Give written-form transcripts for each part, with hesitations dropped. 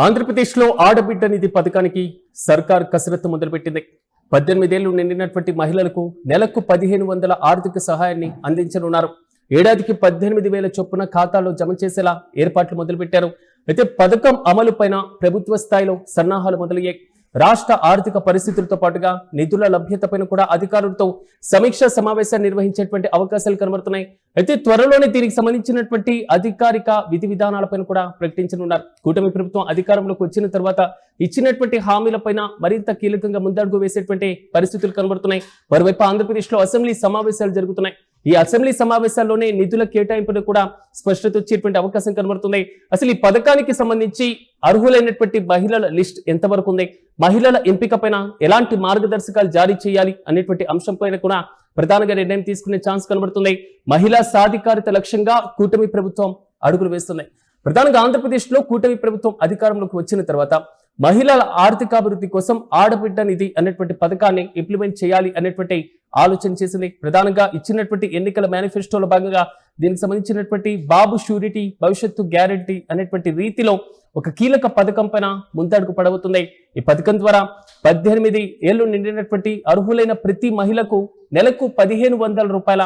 ఆంధ్రప్రదేశ్లో ఆడబిడ్డ నిధి పథకానికి సర్కార్ కసరత్తు మొదలుపెట్టింది. 18 ఏళ్లు నిండినటువంటి మహిళలకు నెలకు 1500 ఆర్థిక సహాయాన్ని అందించనున్నారు. ఏడాదికి 18,000 చొప్పున ఖాతాలో జమ చేసేలా ఏర్పాట్లు మొదలుపెట్టారు. అయితే పథకం అమలు పైన ప్రభుత్వ స్థాయిలో సన్నాహాలు మొదలయ్యాయి. రాష్ట్ర ఆర్థిక పరిస్థితులతో పాటుగా నిధుల లభ్యతపైన కూడా అధికారులతో సమీక్ష సమావేశాలు నిర్వహించేటువంటి అవకాశాలు కనబడుతున్నాయి. అయితే త్వరలోనే దీనికి సంబంధించినటువంటి అధికారిక విధి విధానాలపైన కూడా ప్రకటించనున్నారు. కూటమి ప్రభుత్వం అధికారంలోకి వచ్చిన తర్వాత ఇచ్చినటువంటి హామీలపైన మరింత కీలకంగా ముందడుగు వేసేటువంటి పరిస్థితులు కనబడుతున్నాయి. మరోవైపు ఆంధ్రప్రదేశ్లో అసెంబ్లీ సమావేశాలు జరుగుతున్నాయి. ఈ అసెంబ్లీ సమావేశాల్లోనే నిధుల కేటాయింపులు కూడా స్పష్టత వచ్చేటువంటి అవకాశం కనబడుతుంది. అసలు ఈ పథకానికి సంబంధించి అర్హులైనటువంటి మహిళల లిస్ట్ ఎంతవరకు ఉంది, మహిళల ఎంపిక పైన ఎలాంటి మార్గదర్శకాలు జారీ చేయాలి అనేటువంటి అంశం పైన కూడా ప్రధానంగా నిర్ణయం తీసుకునే ఛాన్స్ కనబడుతుంది. మహిళా సాధికారిత లక్ష్యంగా కూటమి ప్రభుత్వం అడుగులు వేస్తుంది. ప్రధానంగా ఆంధ్రప్రదేశ్లో కూటమి ప్రభుత్వం అధికారంలోకి వచ్చిన తర్వాత మహిళల ఆర్థికాభివృద్ధి కోసం ఆడబిడ్డ నిధి అనేటువంటి పథకాన్ని ఇంప్లిమెంట్ చేయాలి అనేటువంటి ఆలోచన చేసింది. ప్రధానంగా ఇచ్చినటువంటి ఎన్నికల మేనిఫెస్టోలో భాగంగా దీనికి సంబంధించినటువంటి బాబు షూరిటీ భవిష్యత్తు గ్యారెంటీ అనేటువంటి రీతిలో ఒక కీలక పథకం పైన ముందడుగు పడబోతుంది. ఈ పథకం ద్వారా 18 ఏళ్లు నిండినటువంటి అర్హులైన ప్రతి మహిళకు నెలకు 1500 రూపాయల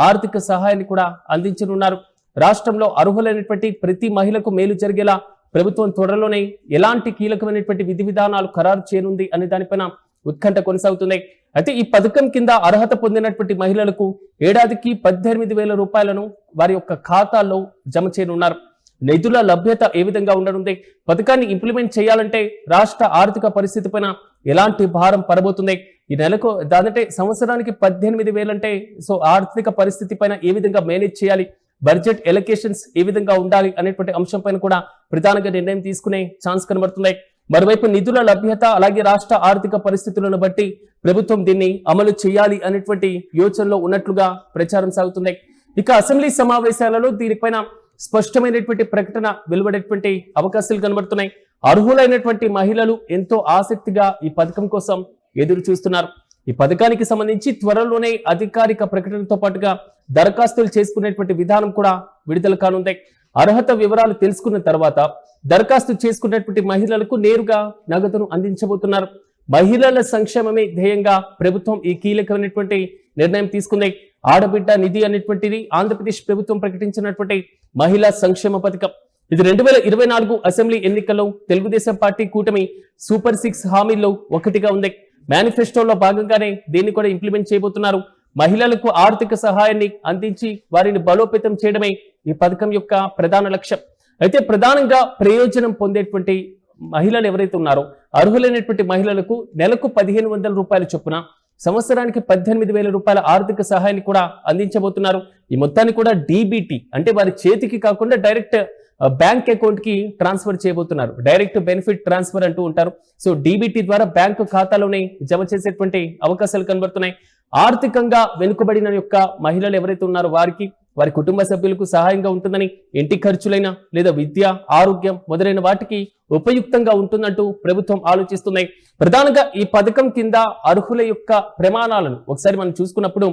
ఆర్థిక సహాయాన్ని కూడా అందించనున్నారు. రాష్ట్రంలో అర్హులైనటువంటి ప్రతి మహిళకు మేలు జరిగేలా ప్రభుత్వం త్వరలోనే ఎలాంటి కీలకమైనటువంటి విధి విధానాలు ఖరారు చేయనుంది అనే దానిపైన ఉత్కంఠ కొనసాగుతుంది. అయితే ఈ పథకం కింద అర్హత పొందినటువంటి మహిళలకు ఏడాదికి 18,000 రూపాయలను వారి యొక్క ఖాతాల్లో జమ చేయనున్నారు. నిధుల లభ్యత ఏ విధంగా ఉండనుంది, పథకాన్ని ఇంప్లిమెంట్ చేయాలంటే రాష్ట్ర ఆర్థిక పరిస్థితి పైన ఎలాంటి భారం పడబోతుంది, ఈ నెలకు దానంటే సంవత్సరానికి 18,000 అంటే సో ఆర్థిక పరిస్థితి పైన ఏ విధంగా మేనేజ్ చేయాలి, బడ్జెట్ ఎలొకేషన్స్ ఏ విధంగా ఉండాలి అనేటువంటి అంశం పైన కూడా ప్రధానంగా నిర్ణయం తీసుకునే ఛాన్స్ కనబడుతున్నాయి. మరోవైపు నిధుల లభ్యత అలాగే రాష్ట్ర ఆర్థిక పరిస్థితులను బట్టి ప్రభుత్వం దీన్ని అమలు చేయాలి అనేటువంటి యోచనలో ఉన్నట్లుగా ప్రచారం సాగుతుంది. ఇక అసెంబ్లీ సమావేశాలలో దీనిపైన స్పష్టమైనటువంటి ప్రకటన వెలువడేటువంటి అవకాశాలు కనబడుతున్నాయి. అర్హులైనటువంటి మహిళలు ఎంతో ఆసక్తిగా ఈ పథకం కోసం ఎదురు చూస్తున్నారు. ఈ పథకానికి సంబంధించి త్వరలోనే అధికారిక ప్రకటనతో పాటుగా దరఖాస్తులు చేసుకునేటువంటి విధానం కూడా విడుదల కానుంది. అర్హత వివరాలు తెలుసుకున్న తర్వాత దరఖాస్తు చేసుకున్నటువంటి మహిళలకు నేరుగా నగదును అందించబోతున్నారు. మహిళల సంక్షేమమే ధ్యేయంగా ప్రభుత్వం ఈ కీలకమైనటువంటి నిర్ణయం తీసుకుంది. ఆడబిడ్డ నిధి అనేటువంటిది ఆంధ్రప్రదేశ్ ప్రభుత్వం ప్రకటించినటువంటి మహిళా సంక్షేమ పథకం. ఇది 2024 అసెంబ్లీ ఎన్నికల్లో తెలుగుదేశం పార్టీ కూటమి సూపర్ 6 హామీల్లో ఒకటిగా ఉంది. మేనిఫెస్టోలో భాగంగానే దీన్ని కూడా ఇంప్లిమెంట్ చేయబోతున్నారు. మహిళలకు ఆర్థిక సహాయాన్ని అందించి వారిని బలోపేతం చేయడమే ఈ పథకం యొక్క ప్రధాన లక్ష్యం. అయితే ప్రధానంగా ప్రయోజనం పొందేటువంటి మహిళలు ఎవరైతే ఉన్నారో అర్హులైనటువంటి మహిళలకు నెలకు 1500 రూపాయల చొప్పున సంవత్సరానికి 18,000 రూపాయల ఆర్థిక సహాయాన్ని కూడా అందించబోతున్నారు. ఈ మొత్తాన్ని కూడా డీబీటీ అంటే వారి చేతికి కాకుండా డైరెక్ట్ బ్యాంక్ అకౌంట్ కి ట్రాన్స్ఫర్ చేయబోతున్నారు. డైరెక్ట్ బెనిఫిట్ ట్రాన్స్ఫర్ అంటూ ఉంటారు. సో డీబీటీ ద్వారా బ్యాంకు ఖాతాలోనే జమ చేసేటువంటి అవకాశాలు కనబడుతున్నాయి. ఆర్థికంగా వెనుకబడిన యొక్క మహిళలు ఎవరైతే ఉన్నారో వారికి వారి కుటుంబ సభ్యులకు సహాయంగా ఉంటుందని, ఇంటి ఖర్చులైనా లేదా విద్య ఆరోగ్యం మొదలైన వాటికి ఉపయుక్తంగా ఉంటుందంటూ ప్రభుత్వం ఆలోచిస్తున్నాయి. ప్రధానంగా ఈ పథకం కింద అర్హుల యొక్క ప్రమాణాలను ఒకసారి మనం చూసుకున్నప్పుడు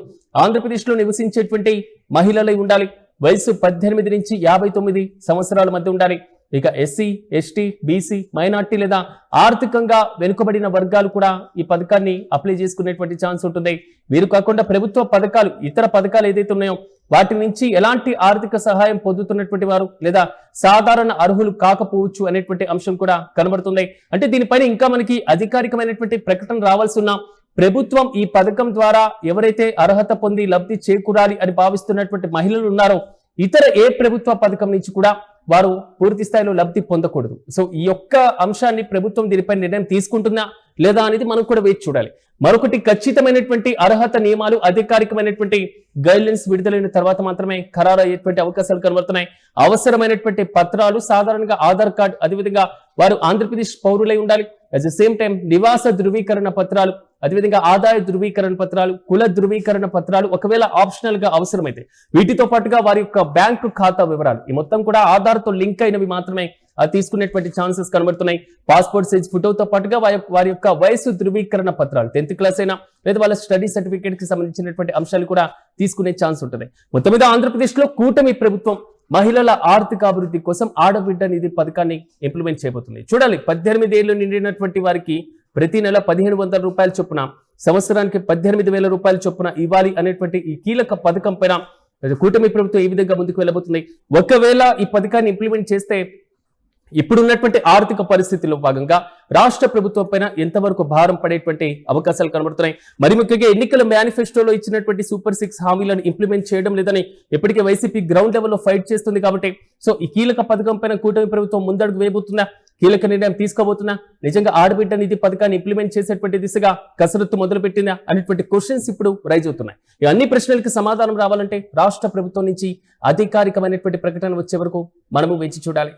ఆంధ్రప్రదేశ్లో నివసించేటువంటి మహిళలై ఉండాలి. వయసు 18 నుంచి 59 సంవత్సరాల మధ్య ఉండాలి. ఇక ఎస్సీ, ఎస్టీ, బీసీ, మైనార్టీ లేదా ఆర్థికంగా వెనుకబడిన వర్గాలు కూడా ఈ పథకాన్ని అప్లై చేసుకునేటువంటి ఛాన్స్ ఉంటుంది. వీరు కాకుండా ప్రభుత్వ పథకాలు ఇతర పథకాలు ఏదైతే ఉన్నాయో వాటి నుంచి ఎలాంటి ఆర్థిక సహాయం పొందుతున్నటువంటి వారు లేదా సాధారణ అర్హులు కాకపోవచ్చు అనేటువంటి అంశం కూడా కనబడుతుంది. అంటే దీనిపైన ఇంకా మనకి అధికారికమైనటువంటి ప్రకటన రావాల్సి ఉన్న ప్రభుత్వం ఈ పథకం ద్వారా ఎవరైతే అర్హత పొంది లబ్ధి చేకూరాలి అని భావిస్తున్నటువంటి మహిళలు ఉన్నారో ఇతర ఏ ప్రభుత్వ పథకం నుంచి కూడా వారు పూర్తి స్థాయిలో లబ్ధి పొందకూడదు. సో ఈ యొక్క అంశాన్ని ప్రభుత్వం దీనిపై నిర్ణయం తీసుకుంటుందా లేదా అనేది మనం కూడా వేచి చూడాలి. మరొకటి ఖచ్చితమైనటువంటి అర్హత నియమాలు అధికారికమైనటువంటి గైడ్లైన్స్ విడుదలైన తర్వాత మాత్రమే ఖరారు అయ్యేటువంటి అవకాశాలు కనబడుతున్నాయి. అవసరమైనటువంటి పత్రాలు సాధారణంగా ఆధార్ కార్డు, అదేవిధంగా వారు ఆంధ్రప్రదేశ్ పౌరులై ఉండాలి. అట్ ద సేమ్ టైం నివాస ధృవీకరణ పత్రాలు, అదేవిధంగా ఆదాయ ధృవీకరణ పత్రాలు, కుల ధృవీకరణ పత్రాలు ఒకవేళ ఆప్షనల్ గా అవసరమైతే వీటితో పాటుగా వారి యొక్క బ్యాంకు ఖాతా వివరాలు ఈ మొత్తం కూడా ఆధార్ తో లింక్ అయినవి మాత్రమే తీసుకునేటువంటి ఛాన్సెస్ కనబడుతున్నాయి. పాస్పోర్ట్ సైజ్ ఫోటోతో పాటుగా వారి యొక్క వయసు ధృవీకరణ పత్రాలు 10th క్లాస్ అయినా లేదా వాళ్ళ స్టడీ సర్టిఫికేట్ కి సంబంధించినటువంటి అంశాలు కూడా తీసుకునే ఛాన్స్ ఉంటుంది. మొత్తం మీద ఆంధ్రప్రదేశ్ లో కూటమి ప్రభుత్వం మహిళల ఆర్థిక అభివృద్ధి కోసం ఆడబిడ్డ నిధి పథకాన్ని ఇంప్లిమెంట్ చేయబోతుంది. చూడాలి, 18 ఏళ్లు నిండినటువంటి వారికి ప్రతి నెల 1500 రూపాయల చొప్పున, సంవత్సరానికి 18,000 రూపాయల చొప్పున ఇవ్వాలి అనేటువంటి ఈ కీలక పథకం పైన కూటమి ప్రభుత్వం ఏ విధంగా ముందుకు వెళ్ళబోతుంది. ఒకవేళ ఈ పథకాన్ని ఇంప్లిమెంట్ చేస్తే ఇప్పుడున్నటువంటి ఆర్థిక పరిస్థితుల్లో భాగంగా రాష్ట్ర ప్రభుత్వం పైన ఎంతవరకు భారం పడేటువంటి అవకాశాలు కనబడుతున్నాయి. మరి ముఖ్యంగా ఎన్నికల మేనిఫెస్టోలో ఇచ్చినటువంటి సూపర్ 6 హామీలను ఇంప్లిమెంట్ చేయడం లేదని ఇప్పటికే వైసీపీ గ్రౌండ్ లెవెల్లో ఫైట్ చేస్తుంది. కాబట్టి సో ఈ కీలక పథకం పైన కూటమి ప్రభుత్వం ముందడుగు వేయబోతుందా, కీలక నిర్ణయం తీసుకోబోతున్నా, నిజంగా ఆడబిడ్డ నిధి పథకాన్ని ఇంప్లిమెంట్ చేసేటువంటి దిశగా కసరత్తు మొదలుపెట్టిందా అనేటువంటి క్వశ్చన్స్ ఇప్పుడు రైజ్ అవుతున్నాయి. ఈ అన్ని ప్రశ్నలకి సమాధానం రావాలంటే రాష్ట్ర ప్రభుత్వం నుంచి అధికారికమైనటువంటి ప్రకటన వచ్చే వరకు మనము వేచి చూడాలి.